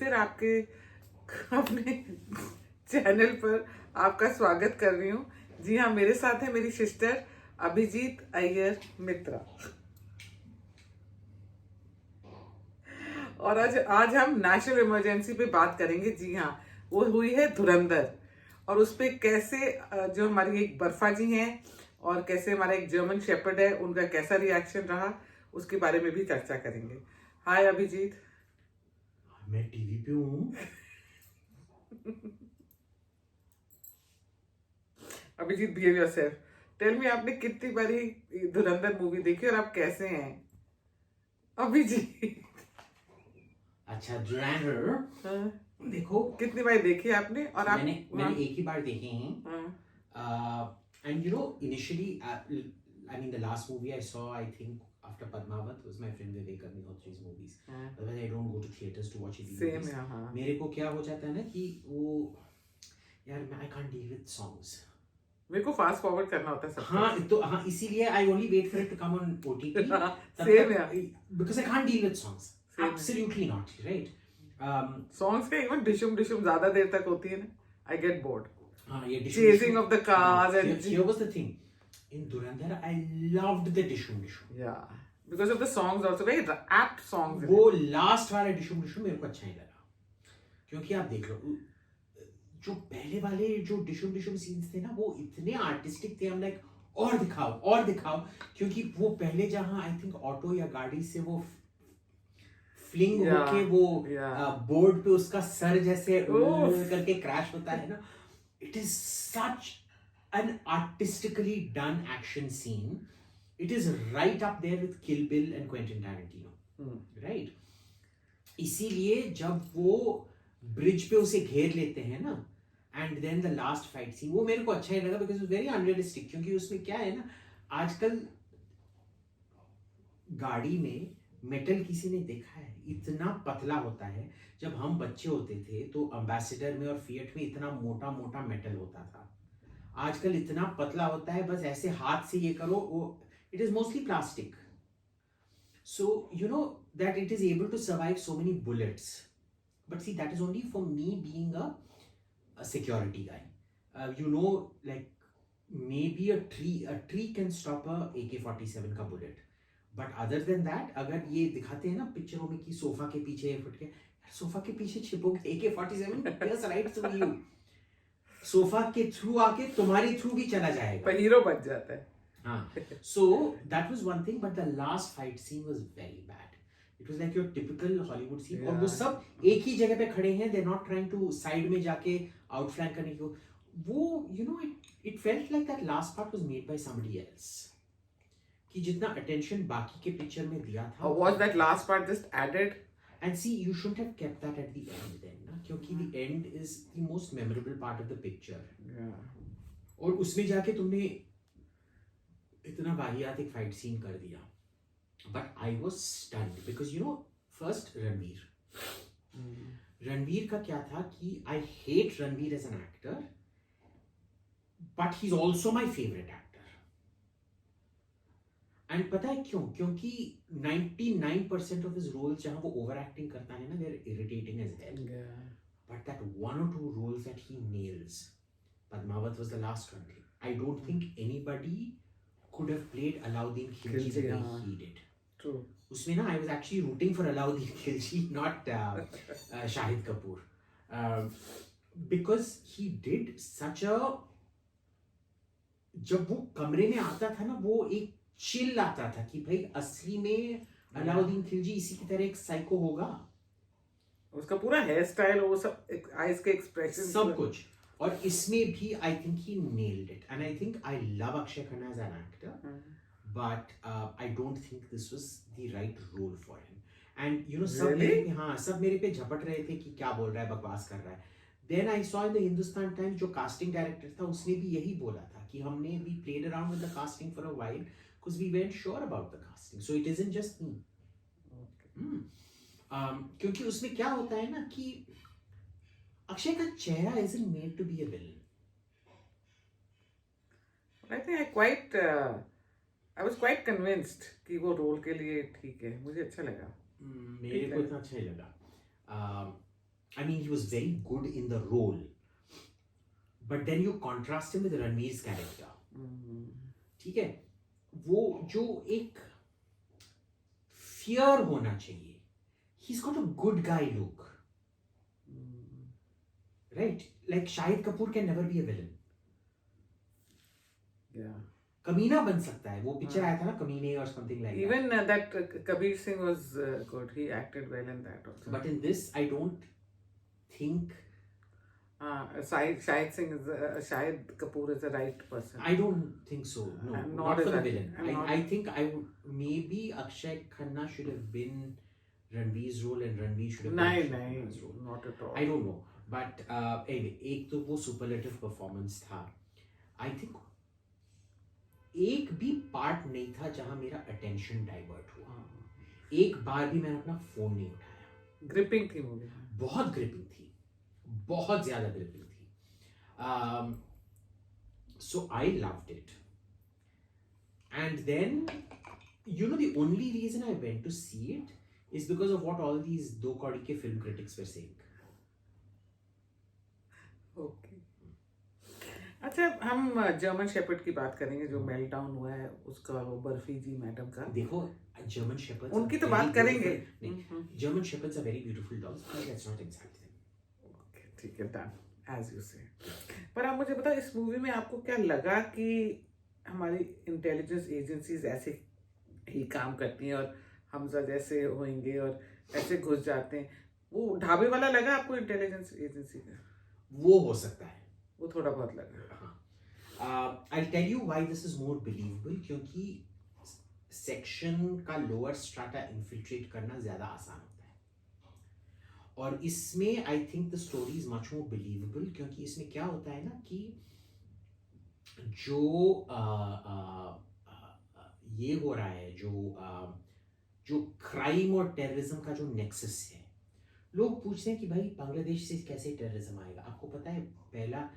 फिर आपके अपने चैनल पर आपका स्वागत कर रही हूँ। जी हाँ, मेरे साथ है मेरी सिस्टर अभिजीत अय्यर मित्रा। और आज हम नेशनल इमरजेंसी पे बात करेंगे। जी हाँ, वो हुई है धुरंधर, और उस पे कैसे जो हमारी एक बर्फा जी हैं और कैसे हमारा एक जर्मन शेपर्ड है, उनका कैसा रिएक्शन रहा, उसके बारे में भी चर्चा करेंगे। हाय अभिजीत। मैं टीवी पे हूँ। Abhijeet, behave yourself. Tell me, आपने कितनी बारी धुरंधर मूवी देखी और आप कैसे हैं अभिजीत? अच्छा, धुरंधर हाँ, देखो, कितनी बार देखी आपने? और आप? मैंने एक ही बार देखे हैं। And you know initially I mean the last movie I saw, I think after Padmavat, was my friend Vivek Agnihotри's movies. Otherwise I don't go to theaters to watch any movies. मेरे को क्या हो जाता है ना कि वो यार I can't deal with songs. मेरे को फास्ट फॉरवर्ड करना होता है सब। हाँ, तो हाँ, इसीलिए I only wait for it to come on OTT. Same यार, because I can't deal with songs. Absolutely not, right? Songs के इवन डिशुम ज्यादा देर तक होती है ना, आई गेट बोर्ड। हाँ, ये chasing of the cars and here was the thing. In Dhurandhar, I loved the Dishum. Yeah, because of the songs also, very apt songs. वो last वाला Dishum मेरे को अच्छा नहीं लगा, क्योंकि आप देख लो जो पहले वाले जो Dishum सीन्स थे ना, वो इतने आर्टिस्टिक थे। हम लाइक और दिखाओ, क्योंकि वो पहले जहाँ आई थिंक ऑटो या गाड़ी से वो फ्लिंग होके वो बोर्ड पे उसका सर जैसे करके क्रैश होता है ना, it is such an artistically done action scene. It is right up there with Kill Bill and Quentin Tarantino. Right? इसीलिए जब वो ब्रिज पे उसे घेर लेते हैं ना, and then the last fight scene, वो मेरे को अच्छा ही लगा because it's very unrealistic. क्योंकि उसमें क्या है ना, आजकल गाड़ी में मेटल किसी ने देखा है इतना पतला होता है। जब हम बच्चे होते थे तो एम्बेसडर में और फिएट में इतना मोटा मोटा मेटल होता था। आजकल इतना पतला होता है, बस ऐसे हाथ से ये करो, वो it is mostly plastic. So you know that it is able to survive so many bullets, but see that is only for me being a security guy. You know, like maybe a tree can stop a AK-47 का bullet, but other than that, अगर ये दिखाते हैं ना पिक्चरों में कि sofa के पीछे फट के, सोफा के पीछे छिपोगे AK-47 right through you, sofa के थ्रू आके तुम्हारी थ्रू भी चला जाएगा, पर हीरो बच जाता है। हाँ, so that was one thing, but the last fight scene was very bad. It was like your typical Hollywood scene. और वो सब एक ही जगह पे खड़े हैं, they're not trying to side में जाके outflank करने की, वो you know it felt like that last part was made by somebody else. कि जितना attention बाकी के picture में दिया था, was that last part just added? And see, you shouldn't have kept that at the end then, na? क्योंकि the end is the most memorable part of the picture. और उसमें जाके तुमने इतना वाहियात एक फाइट सीन कर दिया। But I was stunned because you know, first Ranveer का क्या था कि I hate Ranveer as an actor, but he's also my favorite actor. And पता है क्यों? क्योंकि 99% of his roles जहाँ वो ओवर एक्टिंग करता है ना, they're irritating as hell. But that one or two roles that he nails, Padmavat was the last one. I don't think anybody could have played Alauddin Khilji the way he did. True. उसमें ना I was actually rooting for Alauddin Khilji, not Shahid Kapoor, because he did such a, जब वो कमरे में आता था ना, वो एक चिल आता था कि भाई असली में अलाउद्दीन खिलजी इसी की तरह एक साइको होगा। उसका पूरा हेयर स्टाइल, वो सब आईज के एक्सप्रेशन, सब कुछ। और इसमें भी I think he nailed it, and I think I love Akshaye Khanna as an actor, but I don't think this was the right role for him. And you know सब मेरे पे झपट रहे थे कि क्या बोल रहा है, बकवास कर रहा है। Then I saw in the Hindustan Times, जो कास्टिंग डायरेक्टर था उसने भी यही बोला था कि हमने we played around with the casting for a while because we weren't sure about the casting, so it isn't just me. क्योंकि उसमें क्या होता है ना कि अक्षय का चेहरा isn't made to be a villain. I think I was quite convinced कि वो रोल के लिए ठीक है, मुझे अच्छा लगा। मेरे को इतना अच्छा ही लगा। I mean, he was very good in the role. But then you contrast him with Ranveer's character. ठीक है, वो जो एक fear होना चाहिए. He's got a good guy look. Right? Like Shahid Kapoor can never be a villain. Yeah. कमीना बन सकता है. वो पिक्चर आया था ना, कमीने or something like that. Even that Kabir Singh was good. He acted well in that also. But in this, I don't think. Shahid Singh is Shahid Kapoor is the right person. I don't think so. No, I'm not for the villain. not- I think maybe Akshay Khanna should have been Ranveer's role and Ranveer should have been Akshay Khanna's role. not at all. I don't know. But anyway, एक तो वो superlative performance था. I think एक भी part नहीं था जहाँ मेरा attention divert हुआ. एक बार भी मैंने अपना phone नहीं उठाया. Gripping थी मूवी. बहुत gripping थी. बहुत ज़्यादा gripping थी. So I loved it. And then, you know, the only reason I went to see it is because of what all these दो कौड़ी के film critics were saying. Okay. अच्छा, हम जर्मन शेपर्ड की बात करेंगे जो मेल्टडाउन हुआ है उसका, वो बर्फी जी मैडम का. देखो, German Shepherds. उनकी तो बात करेंगे. German Shepherds are very beautiful dogs, but that's not exact thing. Okay, ठीक है, done as you say. पर आप मुझे बताओ, इस मूवी में आपको क्या लगा कि हमारी इंटेलिजेंस एजेंसीज ऐसे ही काम करती हैं और हमजा जैसे होंगे और ऐसे घुस जाते हैं? वो ढाबे वाला लगा आपको इंटेलिजेंस एजेंसी का? वो हो सकता है. वो थोड़ा बहुत लगा. I'll tell you why this is more believable. क्योंकि सेक्शन का लोअर स्ट्राटा इन्फिल्ट्रेट करना ज्यादा आसान होता है. और इसमें I think the story is much more believable, क्योंकि इसमें क्या होता है ना कि जो ये हो रहा है, जो क्राइम और टेररिज्म का जो नेक्सस है, लोग पूछते हैं कि भाई बांग्लादेश से कैसे टेररिज्म आएगा. आपको पता है, पहला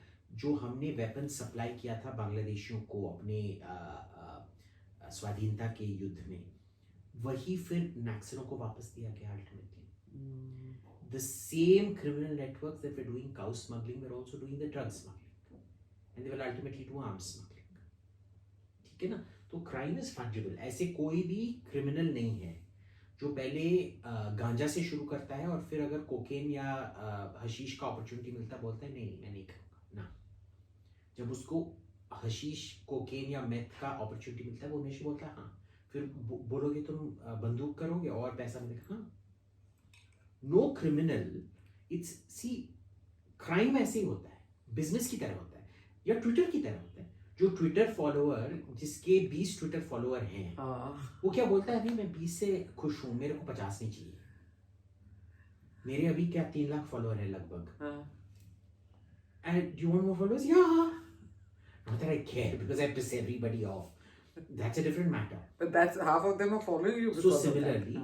जो हमने वेपन सप्लाई किया था बांग्लादेशियों को अपने स्वाधीनता के युद्ध में, वही फिर नक्सलों को वापस दिया गया ultimately. The same criminal networks that were doing cow smuggling were also doing the drug smuggling, and they will ultimately do arms smuggling. ठीक है ना? तो crime is fungible. ऐसे कोई भी criminal नहीं है जो पहले गांजा से शुरू करता है और फिर अगर कोकेन या हशीश का अपॉर्चुनिटी मिलता बोलता है नहीं मैं नहीं करूँगा ना. जब उसको हशीश, कोकेन या मेथ का अपॉर्चुनिटी मिलता है वो हमेशा बोलता है हाँ. फिर बोलोगे तुम बंदूक करोगे और पैसा मिलेगा. हाँ. No criminal, it's see crime ऐसे ही होता है, बिजनेस की तरह होता है या ट्विटर की तरह होता है. जो ट्विटर फॉलोअर, जिसके 20 ट्विटर फॉलोअर हैं, वो क्या बोलता है, अभी मैं 20 से खुश हूं, मेरे को 50 नहीं चाहिए. मेरे अभी क्या 3 लाख फॉलोअर है लगभग. And do you want more followers? Yeah. Not that I care because I piss everybody off. That's a different matter. But that's half of them are following you. So similarly,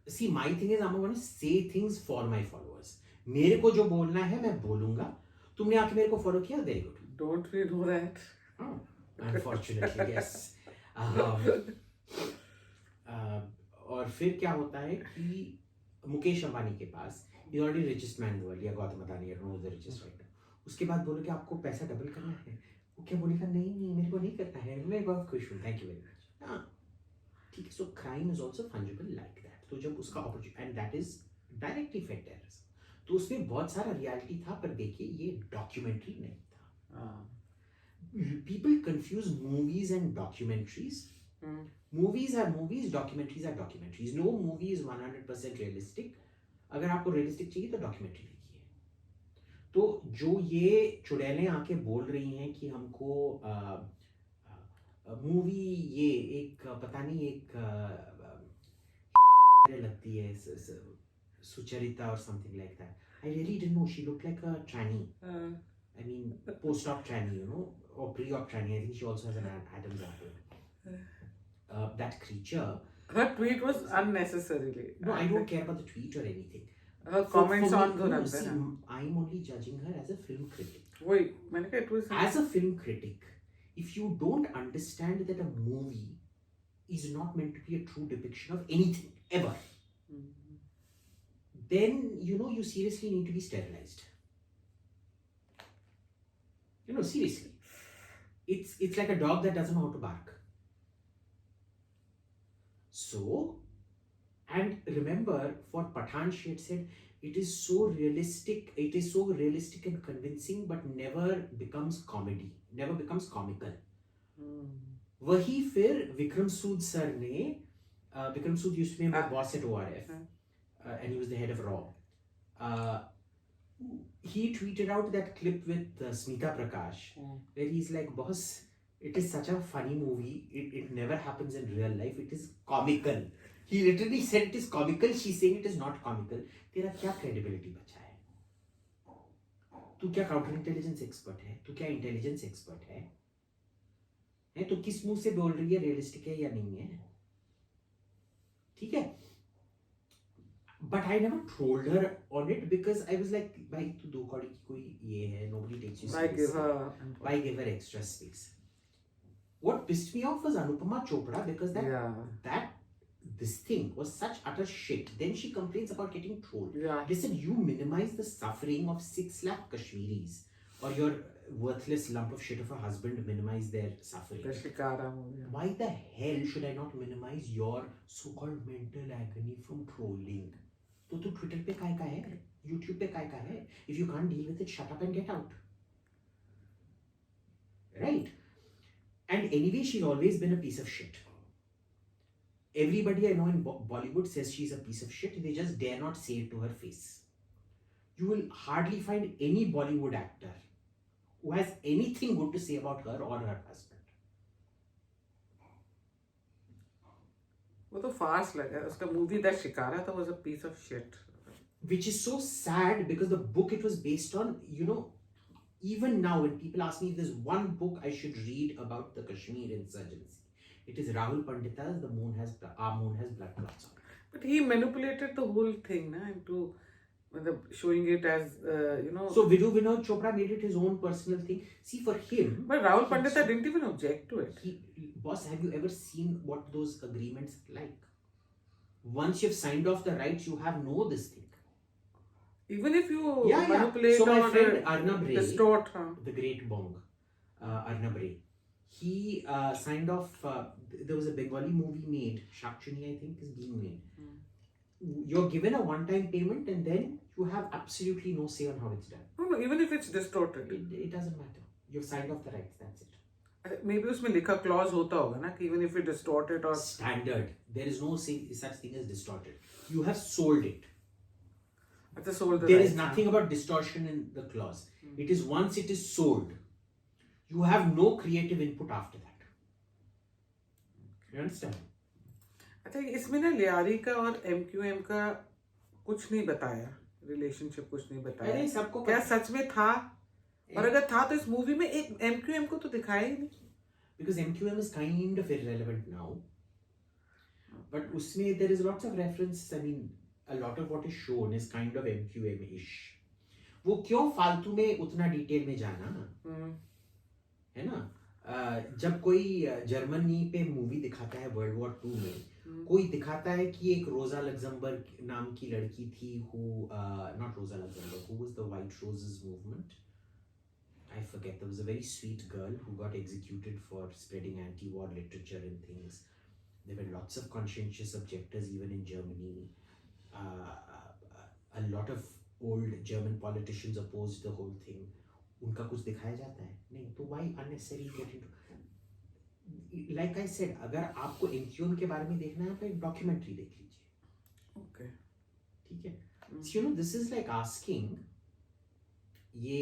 see, my thing is I'm going to say things for my followers. मेरे को जो बोलना है मैं बोलूंगा. तुमने आके मेरे को फॉलो किया, very good. Don't we know that? Unfortunately, yes. और फिर क्या होता है कि मुकेश अंबानी के पास, he's already richest man in the world, या Gautam Adani, I don't know the richest right now. उसके बाद बोलो कि आपको पैसा डबल करना है, वो क्या बोलेगा, नहीं मेरे को नहीं करना है, मैं बहुत खुश हूँ, थैंक यू वेरी मच. ठीक है. So crime is also fungible like that. तो जब उसका opportunity, and that is directly fed terrorism, तो उसमें बहुत सारा रियलिटी था. पर देखिए, ये डॉक्यूमेंट्री नहीं था. People confuse movies and documentaries. Movies are movies, documentaries are documentaries. No movie is 100% realistic. अगर आपको realistic चाहिए तो documentary देखिए. तो जो ये चुड़ैलें आके बोल रही हैं कि हमको मूवी ये एक पता नहीं एक लगती है Sucharita or something like that. I really didn't know. She looked like a tranny. I mean, post-op tranny, you know, or pre-op tranny. I think she also has an Adam's apple. That creature. Her tweet was unnecessarily. No, I don't care about the tweet or anything. Her comments on Dhurandhar. I'm only judging her as a film critic. Wait, मैंने कहा it was. As a film critic, if you don't understand that a movie is not meant to be a true depiction of anything ever, then you seriously need to be sterilized. Seriously, it's like a dog that doesn't know how to bark. So, and remember, for Pathan, she had said it is so realistic and convincing, but never becomes comedy, never becomes comical. वही फिर विक्रम सूद sir ने विक्रम सूद used to be my boss at ORF, and he was the head of Raw. He tweeted out that clip with Smita Prakash, where he's like, boss, it is such a funny movie, it never happens in real life, it is comical. He literally said it is comical, she's saying it is not comical. तेरा क्या credibility बचा है? तू क्या counter intelligence expert है? तू क्या intelligence expert है? तो किस मुंह से बोल रही है realistic है या नहीं है? ठीक है? But I never trolled her on it because I was like, भाई तू दो कौड़ी की कोई ये है, nobody takes you seriously. Why give her extra space? What pissed me off was Anupama Chopra, because this thing was such utter shit. Then she complains about getting trolled. Listen, you minimize the suffering of 6 lakh Kashmiris, or your worthless lump of shit of a husband minimize their suffering. The Shikara movie. Why the hell should I not minimize your so-called mental agony from trolling? तो तू Twitter पे काय का है, YouTube पे काय का है? If you can't deal with it, shut up and get out. Right? And anyway, she's always been a piece of shit. Everybody I know in Bollywood says she's a piece of shit. They just dare not say it to her face. You will hardly find any Bollywood actor who has anything good to say about her or her husband. वो तो fast लगा, उसका movie the shikara था was a piece of shit. Which is so sad because the book it was based on, even now when people ask me if there's one book I should read about the Kashmir insurgency, it is Rahul Pandita's Our Moon Has Blood Clots on It. But he manipulated the whole thing into showing it as, So Vidhu Vinod Chopra made it his own personal thing. See, for him... But Rahul Pandita didn't even object to it. Boss, have you ever seen what those agreements are like? Once you've signed off the rights, you have this thing. Even if you manipulate so my or friend Arnab Ray, distort, the great Bong, Arnab Ray, he signed off, there was a Bengali movie made, Shakchuni I think is being made. You're given a one-time payment and then you have absolutely no say on how it's done. No, even if it's distorted. It doesn't matter. You've signed off the rights, that's it. Maybe उसमें लिखा clause होता होगा ना कि even if you distort it or... Standard. There is no such thing as distorted. You have sold it. There is nothing about distortion in the clause. It is once it is sold, you have no creative input after that. You understand? अच्छा, इसमें ना लियारी का और MQM का कुछ नहीं बताया, relationship कुछ नहीं बताया। अरे सबको क्या सच में था? और अगर था तो इस मूवी में एक MQM को तो दिखाया ही नहीं। Because MQM is kind of irrelevant now. But उसमें there is lots of reference. I mean, a lot of what is shown is kind of MQM-ish. वो क्यों फालतू में उतना डिटेल में जाना? है ना? जब कोई जर्मनी पे मूवी दिखाता है वर्ल्ड वॉर 2 में, कोई दिखाता है कि एक रोजा लग्जमबर्ग नाम की लड़की थी who not Rosa Luxemburg, who was the White Roses movement? I forget. There was a very sweet girl who got executed for spreading anti-war literature and things. There were lots of conscientious objectors even in Germany. A lot of old German politicians opposed the whole thing. उनका कुछ दिखाया जाता है नहीं, तो why unnecessarily get into? Like I said, अगर आपको MQM के बारे में देखना है तो एक डॉक्यूमेंट्री देख लीजिए. Okay. ठीक है. So this is like asking. ये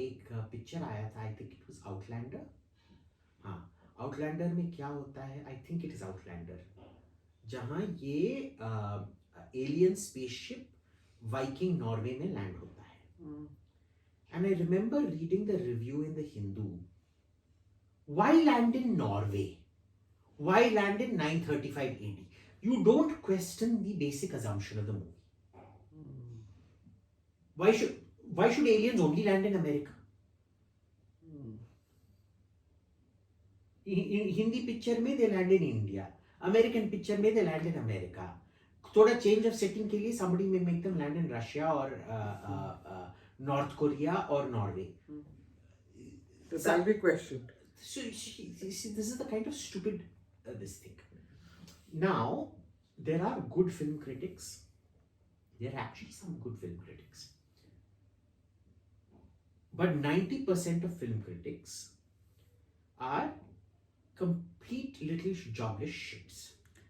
एक पिक्चर आया था, I think it was Outlander. हाँ, Outlander में क्या होता है? I think it is Outlander. जहाँ ये alien spaceship Viking Norway में लैंड होता है. And I remember reading the review in the Hindu. Why land in Norway? Why land in 935 AD? You don't question the basic assumption of the movie. Why should aliens only land in America? In Hindi picture में they land in India. American picture में they land in America. थोड़ा change of setting के लिए somebody may make them land in Russia or North Korea or Norway. So that'll be questioned. So this is the kind of stupid this thing. Now there are good film critics. There are actually some good film critics, but 90% of film critics are complete little jobless shits.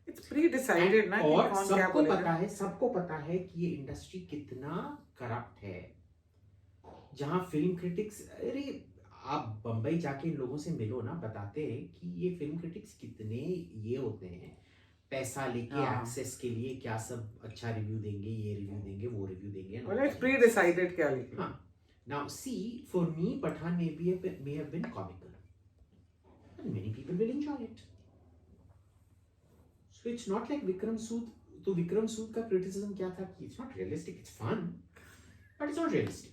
It's pre-decided ना कि और कौन क्या बोलेगा. सबको पता है कि ये इंडस्ट्री कितना करप्ट है. जहां फिल्म क्रिटिक्स, अरे आप बंबई जाके इन लोगों से मिलो ना, बताते हैं कि ये फिल्म क्रिटिक्स कितने ये होते हैं, पैसा लेके एक्सेस के लिए क्या सब अच्छा रिव्यू देंगे, ये रिव्यू देंगे, वो रिव्यू देंगे. Well, it's pre-decided क्या लिखेंगे. हाँ. Now see, for me, Pathaan may have been comical, and many people will enjoy it. So it's not like Vikram Sood. तो Vikram Sood का criticism क्या था कि it's not realistic, it's fun, but it's not realistic.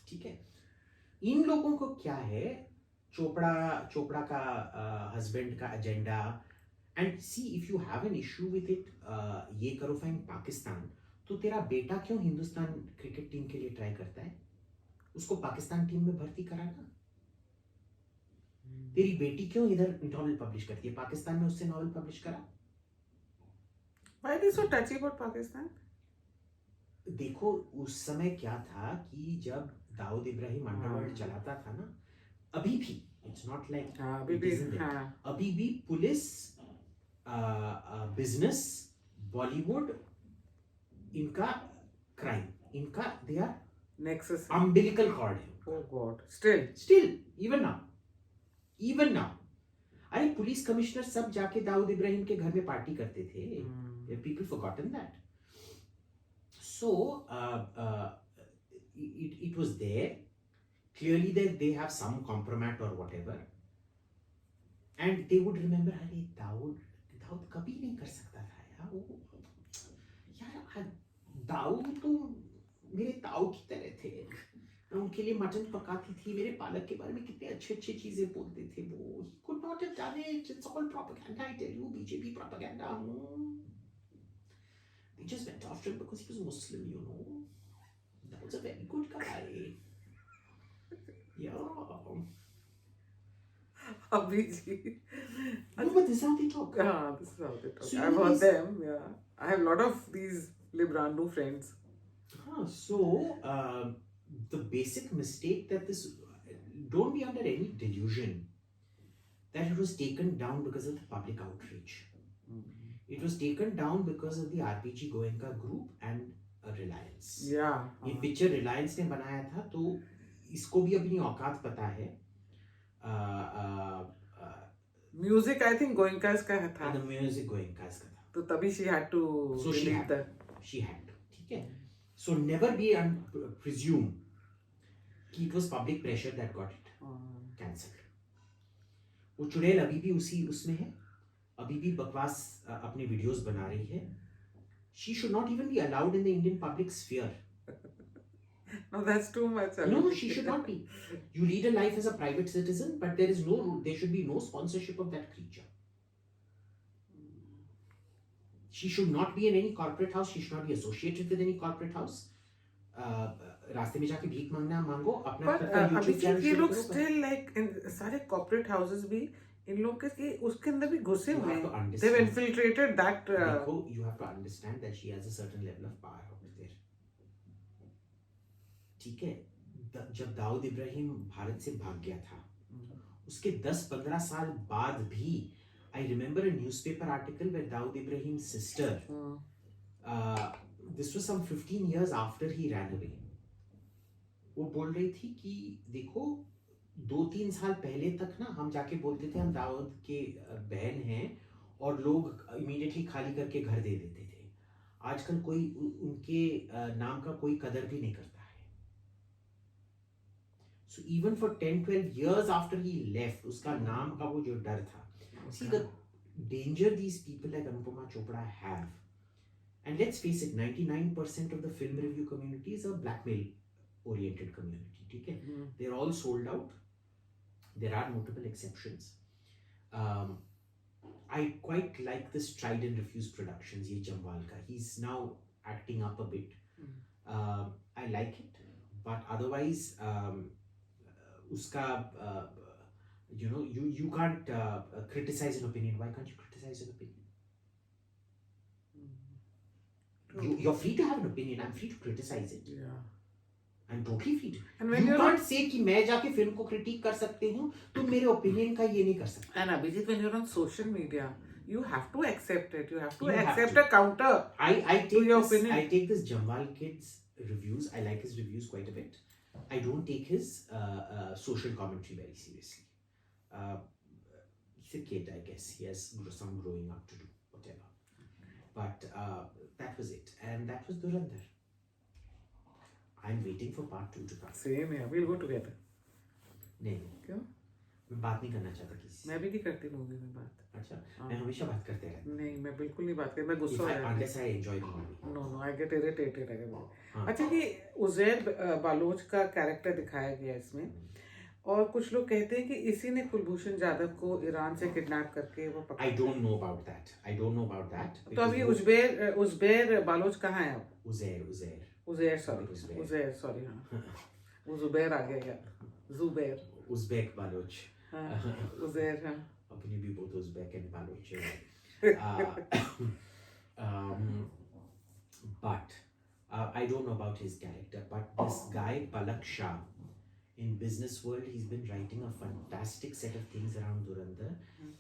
ठीक है. इन लोगों को क्या है, चोपड़ा का हस्बैंड का agenda. And see, if you have an issue with it, ये करो फाइन पाकिस्तान, तो तेरा बेटा क्यों हिंदुस्तान क्रिकेट टीम के लिए ट्राई करता है? उसको पाकिस्तान टीम में भर्ती कराना. तेरी बेटी क्यों इधर नॉवेल पब्लिश करती है, पाकिस्तान में उससे नॉवेल पब्लिश करा. Why are they so touchy about Pakistan? देखो उस समय क्या था कि जब दाऊद इब्राहिम अंडरवर्ल्ड चलाता था ना, अभी भी इट्स नॉट लाइक अभी भी पुलिस, बिजनेस, बॉलीवुड, इनका क्राइम, इनका they are Nexus. Umbilical cord है. Oh God. Still. Even now. अरे पुलिस कमिश्नर सब जाके दाऊद इब्राहिम के घर में पार्टी करते थे. People forgotten that. So it was there. Clearly they have some compromat or whatever, and they would remember, अरे दाऊद कभी नहीं कर सकता था यार. दाऊद तो मेरे ताऊ की तरह थे. मैं उनके लिए मटन पकाती थी, मेरे पालक के बारे में कितने अच्छे चीजें बोलते थे वो. He could not have done it. It's all propaganda, I tell you. BJP propaganda. They just went after him because he was Muslim, you know. That was a very good guy. Yeah. Abhiji. No, but this is how they talk. Yeah, this is how they talk. So I've heard them, yeah. I have a lot of these Librando friends. So, the basic mistake that this, don't be under any delusion that it was taken down because of the public outrage. It was taken down because of the RPG Goenka group and Reliance. Yeah. ये picture Reliance ने बनाया था, तो इसको भी अपनी औकात पता है. Music, I think Goenka's का था. The music Goenka's का था. तो तभी she had to delete that. She had to. ठीक है. So never be presume कि it was public pressure that got it cancelled. वो चुड़ैल अभी भी उसमें है, अभी भी बकवास अपने वीडियोस बना रही है. She should not even be allowed in the Indian public sphere. No, that's too much. No, she should not be. You lead a life as a private citizen, but there should be no sponsorship of that creature. She should not be in any corporate house. She should not be associated with any corporate house. रास्ते में जाके भीख मांगो अपना YouTube channel. ये लोग still like सारे corporate houses भी इन लोग के उसके अंदर भी घुसे हुए हैं. They've infiltrated that. देखो, you have to understand that she has a certain level of power out there. ठीक है. जब दाऊद इब्राहिम भारत से भाग गया था, उसके 10-15 साल बाद भी, I remember a newspaper article where Dawood Ibrahim's sister, this was some 15 years after he ran away, वो बोल रही थी कि देखो 2-3 साल पहले तक ना हम जाके बोलते थे हम दाऊद के बहन हैं, और लोग इमीडिएटली खाली करके घर दे देते थे. आजकल कोई उनके नाम का कोई कदर भी नहीं करता है. So even for 10-12 years after he left, उसका नाम का वो जो डर था. See the danger these people like Anupama Chopra have. And let's face it, 99% of the film review community is a blackmail oriented community. ठीक है? They're all sold out. There are notable exceptions. I quite like this Tried and Refused Productions, ये जम्वाल का. He's now acting up a bit. I like it, but otherwise, uska, you can't criticize an opinion. Why can't you criticize an opinion? You're free to have an opinion. I'm free to criticize it. Yeah. I'm totally free to. And when You you're can't say कि मैं जाके film को critic कर सकते हूँ, तुम मेरे opinion का ये नहीं कर सकते. And Abhijit, when you're on social media, you have to accept it. You have to You have accept to. a counter. I To your take this. opinion. I take this Jamwal Kid's reviews. I like his reviews quite a bit. I don't take his social commentary very seriously. He's a kid, I guess. He has some growing up to do, whatever. But that was it, and that was Dhurandhar. I'm waiting for part 2 to come. Same here. We'll go together. नहीं, क्यों? मैं बात नहीं करना चाहता किसी से. मैं भी नहीं करती मूवी में बात. अच्छा, हाँ. मैं हमेशा बात करते रहता. नहीं, मैं बिल्कुल नहीं बात करती. मैं गुस्सा हो जाती हूँ. Unless I enjoy the movie. No, I get irritated अगर मैं. हाँ. अच्छा, ये उज़ैर बालोच का कैरेक्टर दिखाया गया इसमें, और कुछ लोग कहते हैं कि इसी ने कुलभूषण जाधव को ईरान से किडनैप करके वो पकड़ा. I don't know about that. I don't know about that. तो अभी उज़ैर बालोच कहाँ है अब? उज़ैर. उज़ैर सॉरी हाँ. वो ज़ुबैर आ गया यार. ज़ुबैर. उज़्बेक बालोच. हाँ, उज़ैर हाँ. Can you be both Uzbek and Baloch? But I don't know about his character. But this guy Palak Shah, in business world, he's been writing a fantastic set of things around Dhurandhar.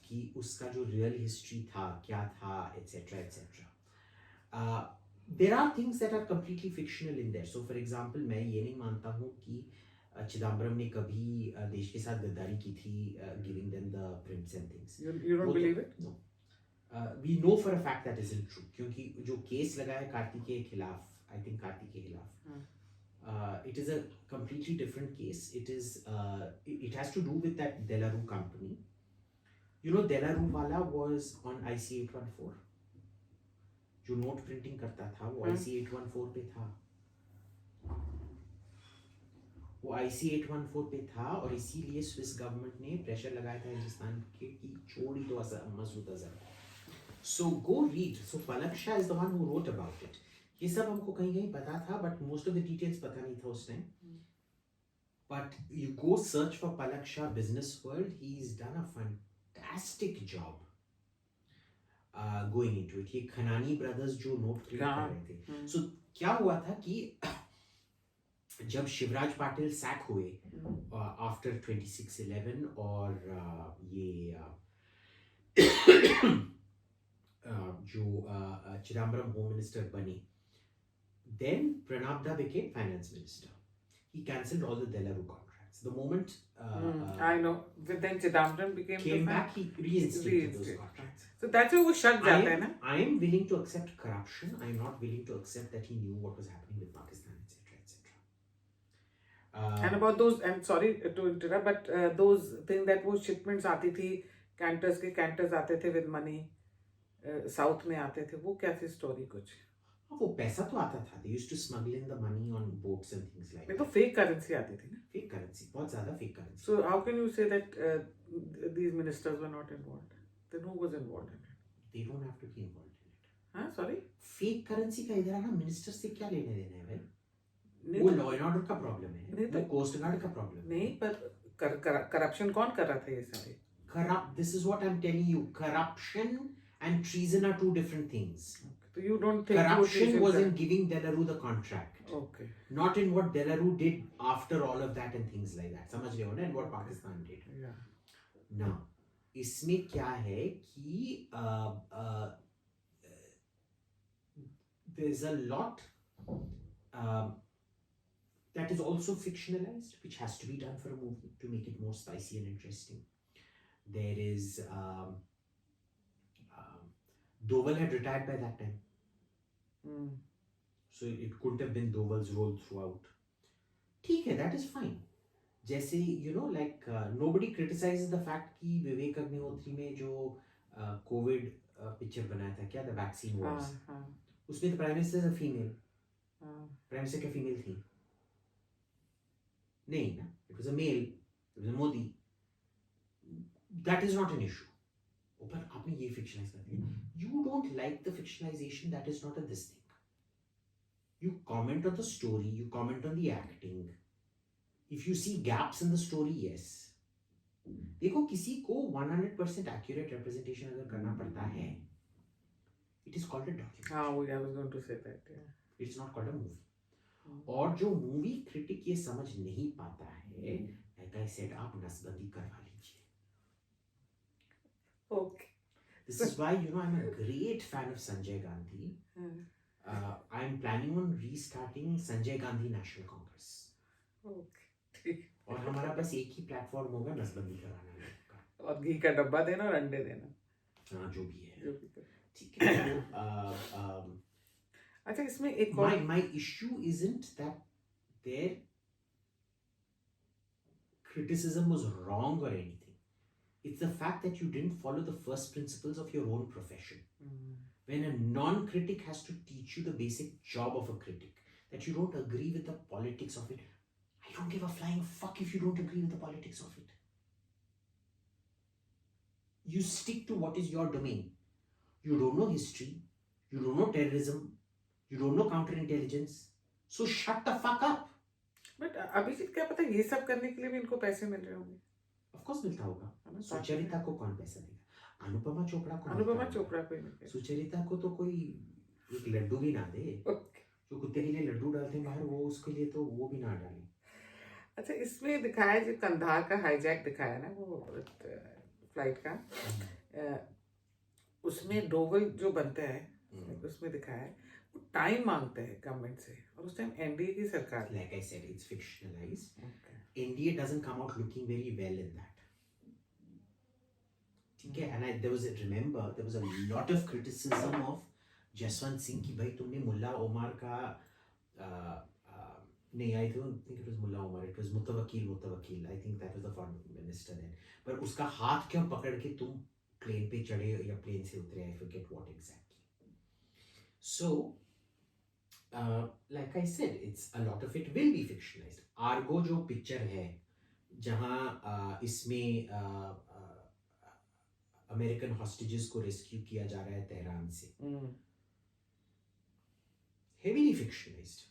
कि उसका जो real history था, क्या था, etc. etc. There are things that are completely fictional in there. So, for example, मैं ये नहीं मानता हूँ कि चिदम्बरम ने कभी देश के साथ गद्दारी की थी, giving them the prints and things. You don't believe it? No. We know for a fact that isn't true. क्योंकि जो केस लगा है कार्तिक के खिलाफ, I think कार्तिक के खिलाफ, it is a completely different case. It has to do with that Delarue company. You know, Delarue वाला was on IC814. जो नोट प्रिंटिंग करता था वो IC814 पे था. वो IC814 पे था, और इसीलिए स्विस गवर्नमेंट ने प्रेशर लगाया था हिंदुस्तान के कि छोड़ ही दो Masood Azhar. So go read. So Palak Shah is the one who wrote about it. ये सब हमको कहीं कहीं पता था, but most of the details पता नहीं था उस time. But you go search for Palak Shah Business World. He is done a fantastic job going into it. ये खनानी ब्रदर्स जो नोट प्रिंट कर रहे थे. सो क्या हुआ था कि जब शिवराज पाटिल सैक हुए आफ्टर 2611, और ये जो चिदम्बरम होम मिनिस्टर बने, then Pranab Da became finance minister. He cancelled all the Delarue contracts. The moment I know, but then Chidambaram came back, he reinstated those contracts. So that's why वो शक जाता है ना. I am willing to accept corruption. I am not willing to accept that he knew what was happening with Pakistan, etc. And about those, and sorry to interrupt, but those thing that वो shipments आती थी, canters आते थे with money, south में आते थे, वो क्या थी स्टोरी कुछ? वो पैसा तो आता था. They used to smuggle in the money on boats and things like that. तो fake currency आती थी ना? Fake currency, बहुत ज़्यादा fake currency. So how can you say that these ministers were not involved? Then who was involved in it? They don't have to be involved in it. हाँ, sorry? Fake currency का इधर आना minister से क्या लेने देना है भाई? वो लॉ एंड ऑर्डर का प्रॉब्लम है, वो कोस्ट गार्ड का प्रॉब्लम है. नहीं, पर करप्शन कौन कर रहा था ये सारे? This is what I'm telling you. Corruption and treason are two different things. So you don't think corruption was in giving Delarue the contract. Okay. Not in what Delarue did after all of that and things like that. समझ रहे हो ना? And what Pakistan did. Yeah. Now, इसमें क्या है कि there's a lot that is also fictionalized, which has to be done for a movie to make it more spicy and interesting. There is Doval had retired by that time. So it couldn't have been Doval's role throughout. ठीक है, that is fine. जैसे you know, like nobody criticizes the fact कि विवेक अग्निहोत्री में जो Covid picture बनाया था, क्या, the vaccine wars, उसमें तो prime minister a female, prime minister क्या फीमेल थी? नहीं ना, it was a male, it was a Modi. That is not an issue. पर आपने ये फिक्शनाइज कर दिया. You don't like the fictionalization, that is not a this thing. You comment on the story, you comment on the acting. If you see gaps in the story, yes. देखो किसी को 100% accurate representation अगर करना पड़ता है, it is called a documentary. हाँ, वो I was going to say that. Yeah. It's not called a movie. और जो मूवी क्रिटिक ये समझ नहीं पाता है, like I said, आप नसबंदी करवा लीजिए. Okay. This is why, you know, I'm a great fan of Sanjay Gandhi. I'm planning on restarting Sanjay Gandhi National Congress. Okay. और हमारा बस एक ही प्लेटफॉर्म होगा नसबंदी कराने का. और घी का डब्बा देना और अंडे देना. हाँ, जो भी है. जो भी कर. ठीक है. अच्छा, इसमें एक और my issue isn't that their criticism was wrong or anything. It's the fact that you didn't follow the first principles of your own profession. When a non-critic has to teach you the basic job of a critic, that you don't agree with the politics of it. I don't give a flying fuck if you don't agree with the politics of it. You stick to what is your domain. You don't know history. You don't know terrorism. You don't know counterintelligence. So shut the fuck up. But Abhijeet क्या पता ये सब करने के लिए भी इनको पैसे मिल रहे होंगे. Of course मिलता होगा. है ना? सुचरिता को कौन पैसा देगा? अनुपमा चोपड़ा को. अनुपमा चोपड़ा को ही मिल रहे. सुचरिता को तो कोई एक लड्डू भी ना दे. Okay. जो कुत्ते के लिए लड्डू डालते हैं बाहर, वो उसके लिए तो वो भी ना डाले. अच्छा, इसमें दिखाया जो कंधार का हाईजैक दिखाया ना, वो फ्लाइट का, उसमें डोवल जो बनते हैं उसमें दिखाया है, वो टाइम मांगते हैं गवर्नमेंट से, और उस टाइम एनडीए की सरकार. Like I said, it's fictionalized. Okay. NDA doesn't come out looking very well in that. ठीक है. And there was a lot of criticism of Jaswant Singh कि भाई तुमने मुल्ला उमर का नहीं, I don't think it was Mulla Umar, it was मुतवक्किल. I think that was the foreign minister then. पर उसका हाथ क्यों पकड़ के तुम प्लेन पे चढ़े या प्लेन से उतरे? I forget what exactly. So like I said, it's a lot of it will be fictionalized. Ergo जो पिक्चर है जहाँ इसमें अमेरिकन हॉस्टेजेस को रेस्क्यू किया जा रहा है तेहरान से, heavily fictionalized.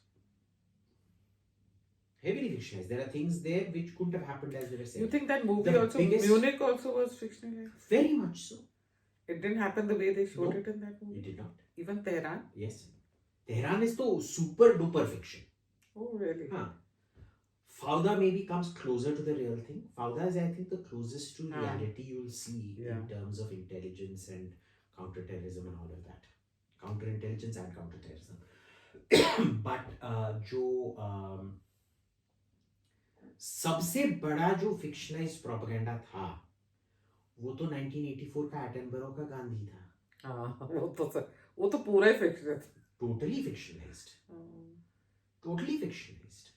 There are things there which couldn't have happened as they were said. You think that movie The also, biggest- Munich also was fictionalized? Very much so. It didn't happen the way they showed No, it in that movie? It did not. Even Tehran? Yes. Tehran is तो super duper fiction. Oh, really? हाँ. Fauda maybe comes closer to the real thing. Fauda is, I think, the closest to reality you will see in terms of intelligence and counterterrorism and all of that. Counterintelligence and counterterrorism. But जो सबसे बड़ा जो fictionalized propaganda था, वो तो 1984 का Attenborough का गांधी था. हाँ, वो तो पूरा ही फिक्शन है. Totally fictionalized. Totally fictionalized.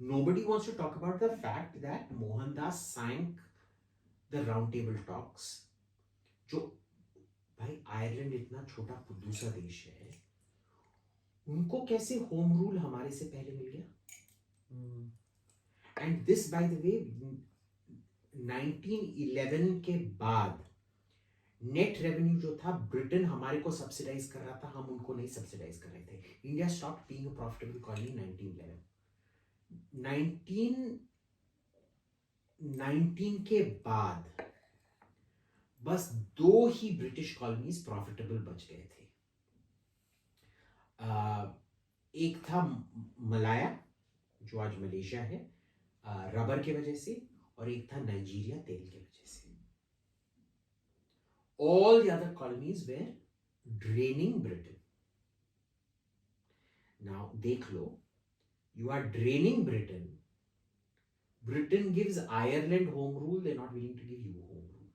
Nobody wants to talk about the fact that Mohandas sank the round table talks. जो भाई आयरलैंड इतना छोटा पुद्दू सा देश है, उनको कैसे होम रूल हमारे से पहले मिल गया? And this, by the way, 1911 के बाद नेट रेवेन्यू जो था ब्रिटेन हमारे को सब्सिडाइज कर रहा था, हम उनको नहीं सब्सिडाइज कर रहे थे. India stopped being a profitable colony 1911. 1919 के बाद बस 2 ही ब्रिटिश कॉलोनीज प्रॉफिटेबल बच गए थे. एक था मलाया जो आज मलेशिया है रबर की वजह से, और एक था नाइजीरिया तेल की वजह से. All the other colonies were draining Britain. Now, देख लो, you are draining Britain. Britain gives Ireland home rule, they're not willing to give you home rule.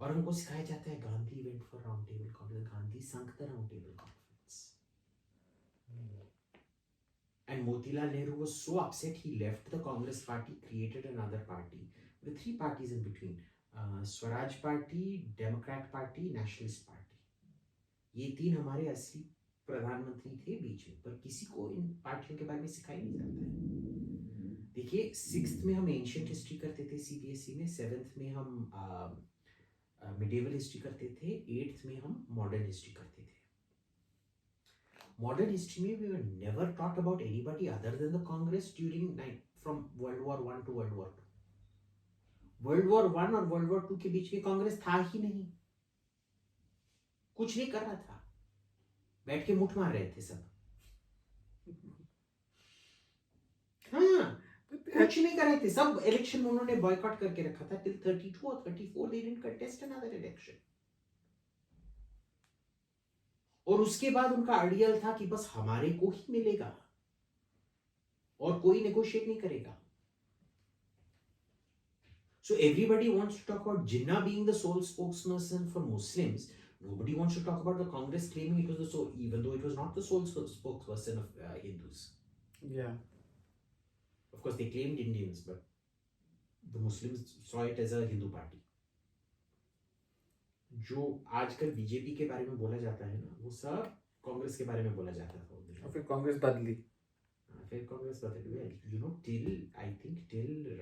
और हमको सिखाया जाता है Gandhi went for round table conference, Gandhi sunk the round table conference. And Motilal Nehru was so upset he left the Congress party, created another party with 3 parties in between. Swaraj party, Democrat party, nationalist party. ये 3 हमारे असली प्रधानमंत्री थे बीच में, पर किसी को इन पार्टियों के बारे में सिखाया नहीं जाता है. देखिए 6th में हम एंशिएंट हिस्ट्री करते थे सीबीएसई में, 7th में हम मिडिवल हिस्ट्री करते थे, 8th में हम मॉडर्न हिस्ट्री करते थे. Modern history में we were never taught about anybody other than the Congress from World War I to World War II. World War I और World War II के बीच में कांग्रेस था ही नहीं, कुछ नहीं कर रहा था, बैठ के मुठ मार रहे थे सब. हाँ, कुछ नहीं कर रहे थे सब. इलेक्शन उन्होंने बॉयकॉट करके रखा था till 32 or 34 they didn't contest another election. और उसके बाद उनका आइडियल था कि बस हमारे को ही मिलेगा और कोई नेगोशिएट नहीं करेगा. So everybody wants to talk about Jinnah being the sole spokesperson for Muslims. Nobody wants to talk about the Congress claiming it was the sole, even though it was not the sole spokesperson of Hindus. Yeah. Of course, they claimed Indians, but the Muslims saw it as a Hindu party. जो आजकल BJP के बारे में बोला जाता है ना, वो सब कांग्रेस के बारे में बोला जाता था. और फिर कांग्रेस बदली. You know, till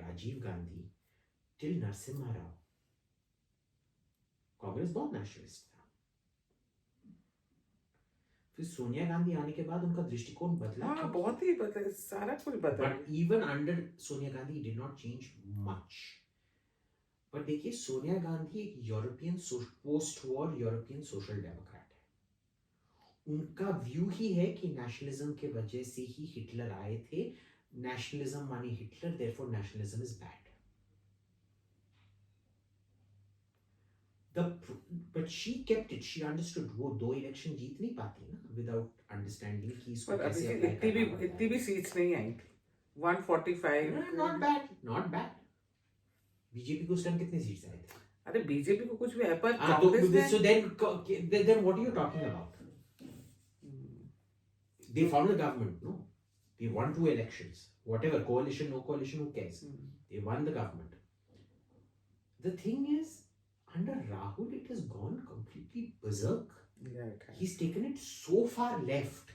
Rajiv Gandhi, till Narasimha Rao, Congress बहुत नेशनलिस्ट था. फिर सोनिया गांधी आने के बाद उनका दृष्टिकोण बदला. हाँ, बहुत ही बदला, सारा कुछ बदला. But even under Sonia Gandhi did not change much. पर देखिए, सोनिया गांधी एक European post war European social Democrat है. उनका व्यू ही है कि नेशनलिज्म के वजह से ही हिटलर आए थे. नेशनलिज्म माने Hitler, therefore nationalism is bad. But she kept it. She understood. वो 2 इलेक्शन जीत नहीं पाती ना without understanding कि इसको कैसे अप्लाई करना है. इतनी भी सीट्स नहीं आई थी. 145. Not bad. बीजेपी को उस टाइम कितने सीट्स आए थे? अरे बीजेपी को कुछ भी है, पर कांग्रेस ने. So then what are you talking about? They formed the government, no? They won 2 elections. Whatever, coalition, no coalition, who cares? They won the government. The thing is, under Rahul, it has gone completely berserk. Yeah, it has. He's taken it so far left.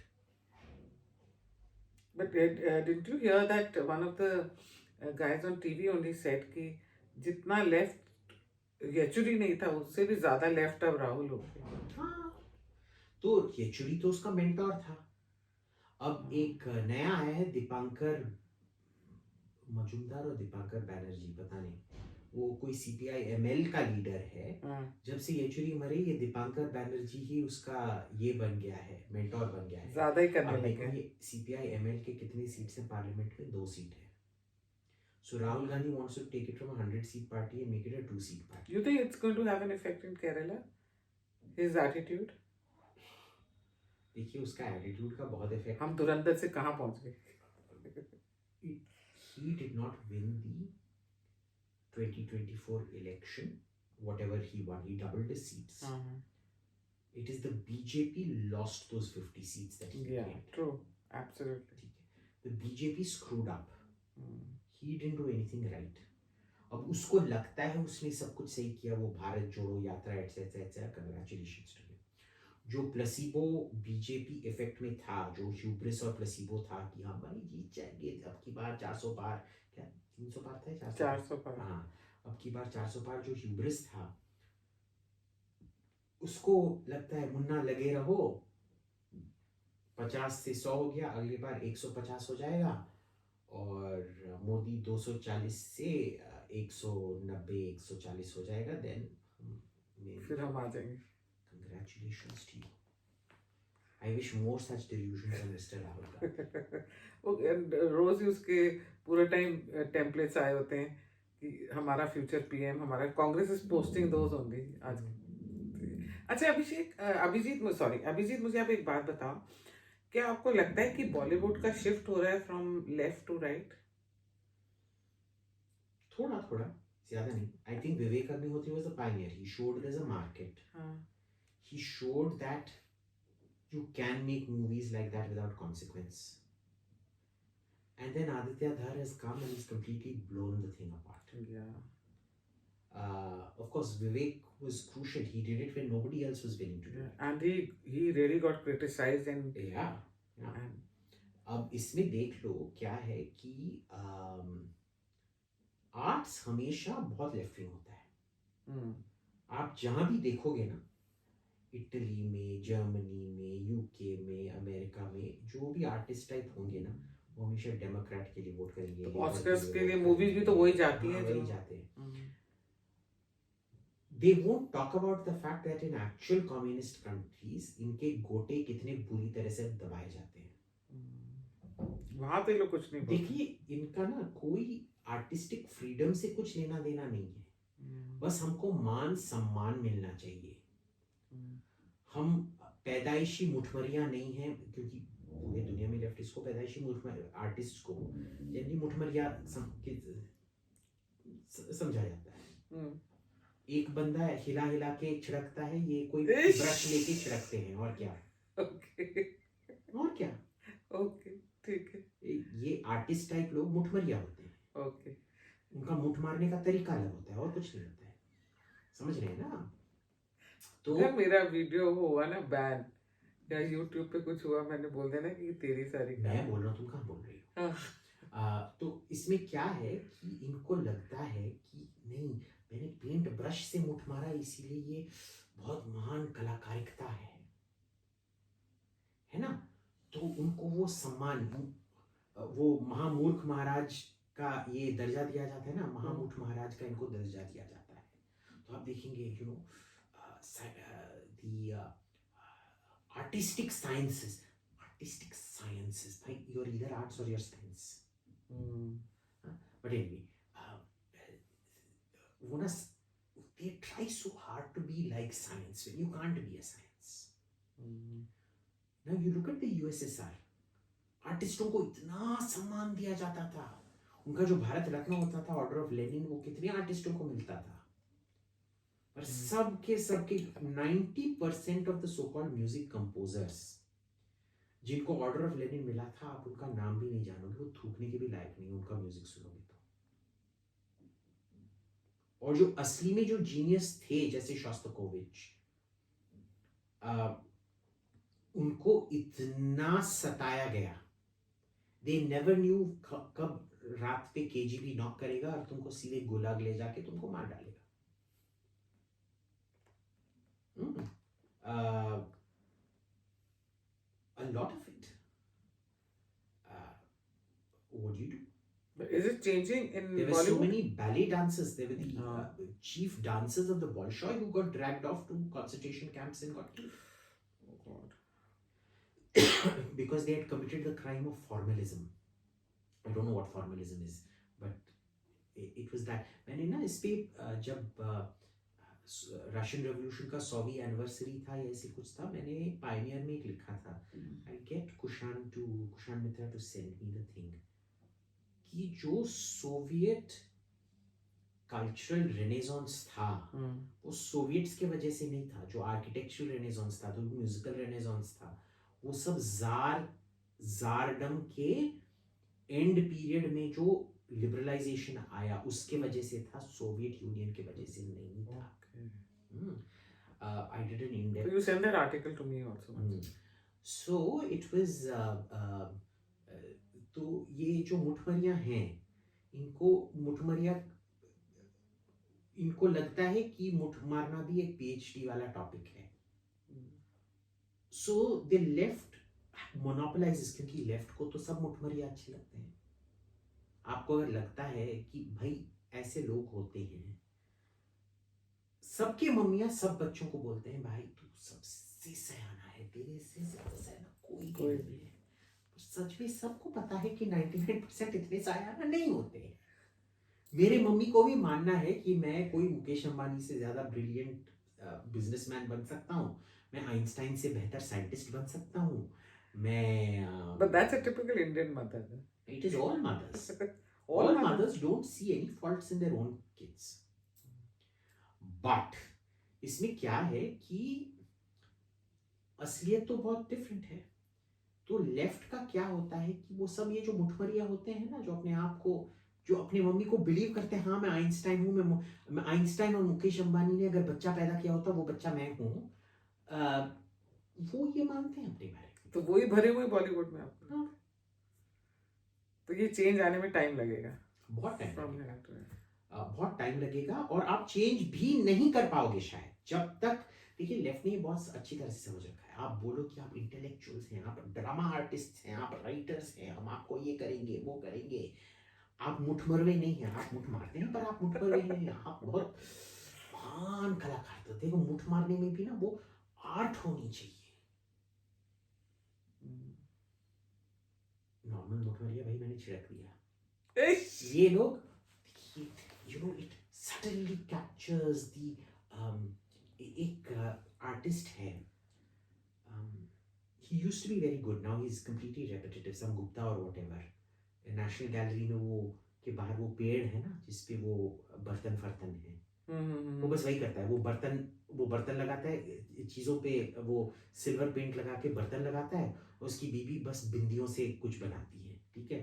But didn't you hear that one of the guys on TV only said कि जितना left Yechury नहीं था, उससे भी ज्यादा left अब राहुल हो गया. हाँ, तो येचुरी तो उसका मेंटोर था. अब एक नया आया है, दीपांकर मजुमदार और दीपांकर बैनर्जी, पता नहीं, वो कोई CPI ML का लीडर है. जब से येचुरी मरे, ये दीपांकर बैनर्जी ही उसका ये बन गया है, मेंटोर बन गया है. ज्यादा ही करने लगे. ये CPI ML के कितनी सीट्स हैं पार्लियामेंट में? 2 सीट है. So Rahul Gandhi wants to take it from a 100-seat party and make it a 2-seat party. You think it's going to have an effect in Kerala? His attitude? देखिए, उसका attitude का बहुत effect. हम धुरंधर से कहाँ पहुंच गए? He did not win the 2024 election. Whatever he won, he doubled his seats. It is the BJP lost those 50 seats that he gained. Yeah, true. Absolutely. The BJP screwed up. He didn't do anything right. अब उसको लगता है उसने सब कुछ सही किया, वो भारत जोड़ो यात्रा etc. Congratulations to him. जो प्लेसिबो बीजेपी इफेक्ट में था, जो ह्यूब्रिस और प्लेसिबो था कि हम भाई जीत जाएंगे अब की बार 400 पार, क्या 300 पार था, 400 पार. हाँ, अब की बार 400 पार, जो ह्यूब्रिस था, उसको लगता है मुन्ना लगे रहो, 50 से 100 हो गया, अगली बार 150 हो जाएगा, और मोदी 240 से 190 140 हो जाएगा, देन फिर हम आ जाएंगे. Congratulations to you. I wish more such delusions on Mr. Rahul Gandhi. रोज ही उसके पूरे टाइम टेम्पलेट्स आए होते हैं कि हमारा फ्यूचर PM, हमारा Congress is posting those only आज. अच्छा अभिजीत, मुझे आप एक बात बताओ, क्या आपको लगता है कि बॉलीवुड का शिफ्ट हो रहा है फ्रॉम लेफ्ट टू राइट? थोड़ा ज्यादा नहीं. I think Vivek Agnihotri was a pioneer. He showed there's a market. He showed that you can make movies like that without consequence. And then Aditya Dhar has come and he's completely blown the thing apart. Yeah. Of course, Vivek was crucial. He did it when nobody else was willing to do it. And he really got criticized and yeah. अब इसमें देख लो क्या है कि arts हमेशा बहुत left wing होता है. आप जहां भी देखोगे ना, इटली में, जर्मनी में, यूके में, अमेरिका में, जो भी आर्टिस्ट टाइप होंगे ना, वो हमेशा डेमोक्रेट के लिए वोट करेंगे, तो लेबर ऑस्कर्स के वोट लिए मूवीज भी तो करेंगे। वही जाती हाँ, हैं वही जो जाते हैं। हम्म, They won't talk about the fact that in actual communist countries इनके गोटे कितने बुरी तरह से दबाए जाते हैं। वहां तो ये लोग कुछ नहीं बोलते। देखिए, इनका ना कोई आर्टिस्टिक फ्रीडम से कुछ लेना देना नहीं है, बस हमको मान सम्मान मिलना चाहिए। हम पैदाइशी मुठमरिया नहीं हैं, क्योंकि पूरी दुनिया में लेफ्टिस्ट को पैदाइशी आर्टिस्ट को जनरली मुठमरिया समझा जाता है। एक बंदा हिला हिला के छिड़कता है, ये कोई ब्रश लेके छिड़कते हैं, और क्या। ओके और क्या। ओके ठीक है। ये आर्टिस्ट टाइप लोग मुठमरिया होते हैं। ओके उनका मुठ मारने का तरीका अलग होता है, और कुछ नहीं होता है। समझ रहे हैं ना। तो अगर मेरा वीडियो हुआ ना बैन या यूट्यूब पे कुछ हुआ, मैंने बोल देना कि तेरी सारी मैं बोल रहा हूँ, तुम कहाँ बोल रही हो। तो इसमें क्या है कि इनको लगता है कि नहीं, मैंने पेंट ब्रश से मुठ मारा, इसीलिए ये बहुत महान कलाकारिता है ना। तो उनको वो सम्मान, वो महामूर्ख महाराज का ये दर्जा दिया जाता है ना, महामूर्ख महाराज का इनको दर्जा दिया जाता है। तो आप देखेंगे, you know, the artistic sciences, भाई, you're either arts or you're science. But anyway, वो ना, they try so hard to be like science when you can't be a science. Now you look at the USSR, आर्टिस्टों को इतना सम्मान दिया जाता था, उनका जो भारत रत्न होता था, ऑर्डर ऑफ लेनिन, वो कितने आर्टिस्टों को मिलता था। पर सबके 90% of the so called music composers जिनको ऑर्डर ऑफ लेनिन मिला था, आप उनका नाम भी नहीं जानोगे, वो थूकने के भी लायक नहीं, उनका म्यूजिक सुनोगे तो। और जो असली में जो जीनियस थे, जैसे शोस्ताकोविच, उनको इतना सताया गया, दे नेवर न्यू कब रात पे केजीबी नॉक करेगा और तुमको सीधे गुलाग ले जाके तुमको मार डालेगा। A lot of it. What do you do? Is it changing in There were Bollywood? so many ballet dancers. They were the chief dancers of the Bolshoi who got dragged off to concentration camps and got killed. Oh God. Because they had committed the crime of formalism. I don't know what formalism is, but it was that. मैंने ना इस पे जब Russian revolution का 100वीं anniversary था या ऐसे कुछ था, मैंने पायनियर में एक लिखा था, I get Kushan Mitra to send me the thing, कि जो सोवियत कल्चरल रेनेसांस था, वो सोवियट्स के वजह से नहीं था। जो आर्किटेक्चरल रेनेसांस था, जो म्यूजिकल रेनेसांस था, वो सब जारडम के एंड पीरियड में जो लिबरलाइजेशन आया उसके वजह से था, सोवियत यूनियन के वजह से नहीं था। I did an in-depth. So you send that article to me also. So it was तो ये जो मुठमरिया हैं, इनको लगता है कि मुठ मारना भी एक PhD वाला टॉपिक है। So the left monopolizes, क्योंकि लेफ्ट को तो सब मुठमरिया अच्छे लगते हैं। आपको अगर लगता है कि भाई ऐसे लोग होते हैं, सबके मम्मियां सब बच्चों को बोलते हैं, भाई तू सबसे सयाना है, तेरे से ज्यादा सयाना कोई नहीं है। सच में सबको पता है कि 99% इतने सयाना नहीं होते। मेरे मम्मी को भी मानना है कि मैं कोई मुकेश अंबानी से ज्यादा ब्रिलियंट बिजनेसमैन बन सकता हूँ, मैं आइंस्टाइन से बेहतर साइंटिस्ट बन सकता हूँ, मैं But that's a typical Indian mother. It is all mothers. all mothers don't see any faults in their own kids. But इसमें क्या है कि असलियत तो बहुत डिफरेंट है। तो लेफ्ट का क्या होता है कि वो सब ये जो मुठमरिया होते हैं ना, जो अपने आप को, जो अपनी मम्मी को बिलीव करते हैं, हाँ मैं आइंस्टाइन हूँ, मैं आइंस्टाइन और मुकेश अंबानी ने अगर बच्चा पैदा किया होता वो बच्चा मैं हूँ, वो ये मानते हैं अपने बारे में। तो वही भरे हुए बॉलीवुड में आपको। तो ये चेंज आने में टाइम लगेगा, बहुत टाइम लगेगा। बहुत टाइम लगेगा और आप चेंज भी नहीं कर पाओगे शायद जब तक। देखिए लेफ्ट ने बहुत अच्छी तरह से समझ रखा है, आप बोलो कि आप इंटेलेक्चुअल्स हैं, आप ड्रामा आर्टिस्ट हैं, आप राइटर्स हैं, हम आपको ये करेंगे वो करेंगे। आप मुठमरवे नहीं हैं, आप मुठ मारते हैं पर आप मुठमरवे नहीं हैं, आप बहुत महान कलाकार। तो देखो मुठ मारने में भी ना वो आर्ट होनी चाहिए। नॉर्मल मुठमरिया भाई मैंने छिड़क दिया। ये लोग you know it suddenly captures the एक आर्टिस्ट है, he used to be very good, now he's completely repetitive, some Gupta or whatever। National gallery में वो के बाहर वो पेड़ है ना जिसपे वो बर्तन फर्तन है, वो बस वही करता है। वो बर्तन लगाता है चीजों पे, वो सिल्वर पेंट लगा के बर्तन लगाता है, और उसकी बीबी बस बिंदियों से कुछ बनाती है। ठीक है,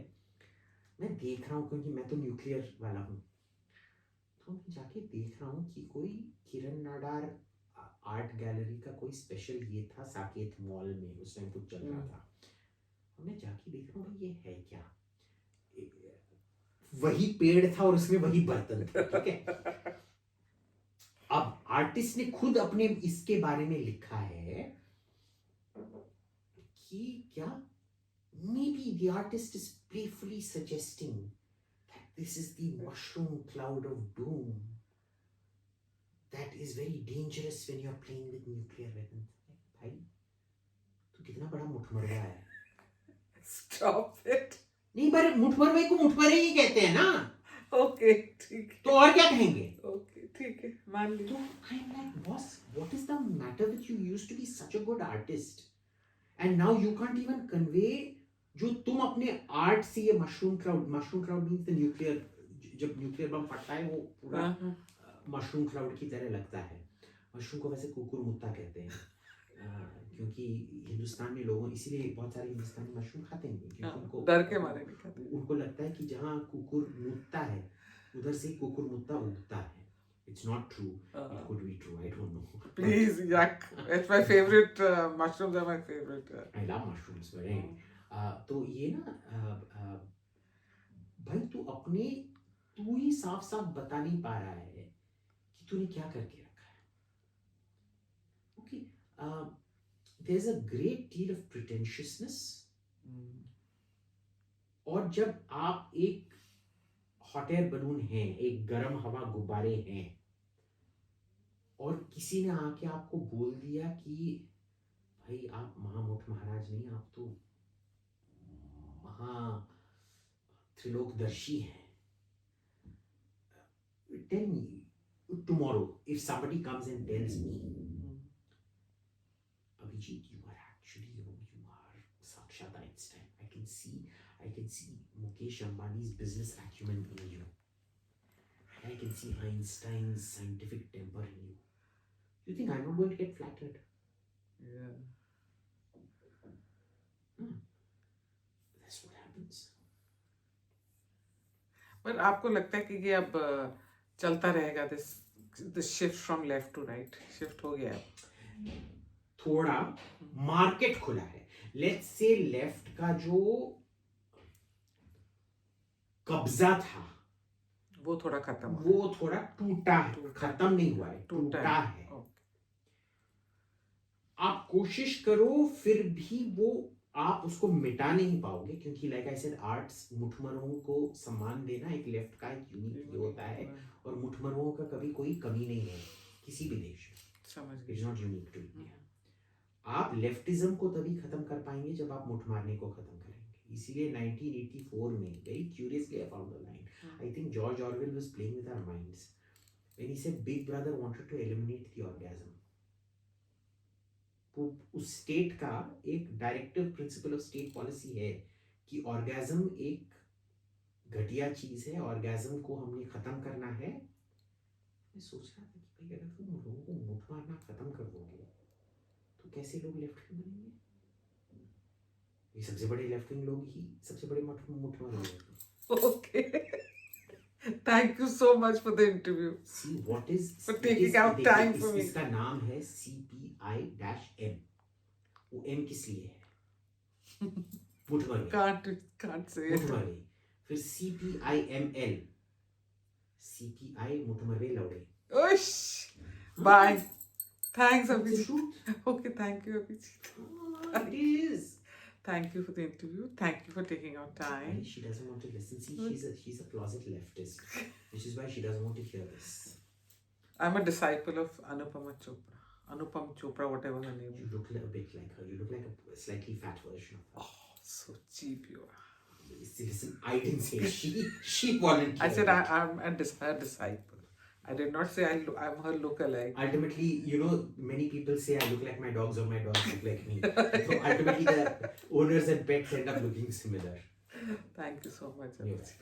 मैं देख रहा हूँ क्योंकि मैं तो न्यूक्लियर वाला हूँ, तो मैं जाके देख रहा हूँ कि कोई किरण नाडार आर्ट गैलरी का कोई स्पेशल ये था साकेत मॉल में, उस टाइम कुछ चल रहा था। मैं जाके देख रहा हूँ भाई ये है क्या, वही पेड़ था और उसमें वही बर्तन थे। ठीक है, अब आर्टिस्ट ने खुद अपने इसके बारे में लिखा है कि क्या maybe the artist is playfully suggesting that this is the mushroom cloud of doom that is very dangerous when you're playing with nuclear weapons। भाई तू कितना बड़ा मुठमरवा है। Stop it. नहीं पर मुठमरवे को मुठमरे ही कहते हैं ना। ओके ठीक है, तो और क्या कहेंगे। ओके ठीक है, मान ली। तो I'm like, boss, what is the matter with you? You used to be such a good artist and now you can't even convey जो तुम अपने आर्ट से ये mushroom cloud means the nuclear, जब न्यूक्लियर बम फटता है वो पूरा मशरूम क्लाउड की तरह लगता है। मशरूम को वैसे कुकुर मुत्ता कहते हैं, क्योंकि हिंदुस्तान में लोगों, इसीलिए बहुत सारे हिंदुस्तानी मशरूम खाते नहीं क्योंकि उनको डर के मारे नहीं खाते। उनको लगता है कि जहाँ कुकुर मुत्ता है उधर से कुकुर मुत्ता उगता है। It's not true. It could be true. I don't know. Please, yuck. It's my favorite. Mushrooms are my favorite. I love mushrooms, but तो ये ना भाई तू ही साफ साफ बता नहीं पा रहा है कि तूने क्या करके रखा है। Okay, there's a great deal of pretentiousness। और जब आप एक हॉट एयर बलून हैं, एक गर्म हवा गुब्बारे हैं, और किसी ने आके आपको बोल दिया कि भाई आप महामुठ महाराज नहीं, आप तो महा त्रिलोकदर्शी हैं। Tell me, tomorrow if somebody comes and tells me, Abhijit, you are actually, you are Sakshat Einstein. I can see Mukesh Ambani's business acumen in you. I can see Einstein's scientific temper in you. You think I'm not going to get flattered? Yeah. That's what happens. पर आपको लगता है कि ये अब चलता रहेगा, this shift from left to right shift हो गया है? थोड़ा मार्केट खुला है। लेट्स से लेफ्ट का जो कब्जा था वो थोड़ा खत्म, वो थोड़ा टूटा है, खत्म नहीं हुआ है, टूटा है। आप कोशिश करो फिर भी वो आप उसको मिटा नहीं पाओगे, क्योंकि लाइक आई सेड आर्ट्स मुठमरों को सम्मान देना एक लेफ्ट का एक यूनिक होता है, और मुठमरों का कभी कोई कमी नहीं है किसी भी देश में। It's not unique to India. आप लेफ्टिज्म को तभी खत्म कर पाएंगे जब आप मुठ मारने को खत्म करेंगे। इसीलिए 1984 में very curiously I found the line, I think George Orwell was playing with our minds when he said Big Brother wanted to eliminate the orgasm. उस स्टेट का एक directive principle of state policy है कि orgasm एक घटिया चीज है, orgasm को हमने खत्म करना है। मैं सोच रहा था कि भाई अगर तुम लोगों को मुठ मारना खत्म कर दोगे तो कैसे लोग लेफ्ट विंग बनेंगे। ये सबसे बड़े लेफ्ट विंग लोग ही सबसे बड़े मुठ मारेंगे। Okay, thank you so much for the interview. See what is for taking out time for me। इसका नाम है CPI-M। वो M किस लिए है? मुठमरे। can't say it। मुठमरे। फिर CPIML CPI Mutumarve Laude. Ush! Bye. Thanks, It's the Abhijit. truth. Okay, thank you, Abhijit. It is. Thank you for the interview. Thank you for taking out time. She doesn't want to listen. See, she's a closet leftist, which is why she doesn't want to hear this. I'm a disciple of Anupama Chopra. Anupam Chopra, whatever her name You is. look a bit like her. You look like a slightly fat version of her. Oh, so cheap you are. Listen, I didn't say she volunteered. I said I'm a disciple. I did not say I'm her lookalike. Ultimately, many people say I look like my dogs or my dogs look like me. So ultimately, the owners and pets end up looking similar. Thank you so much. You're Abhijit.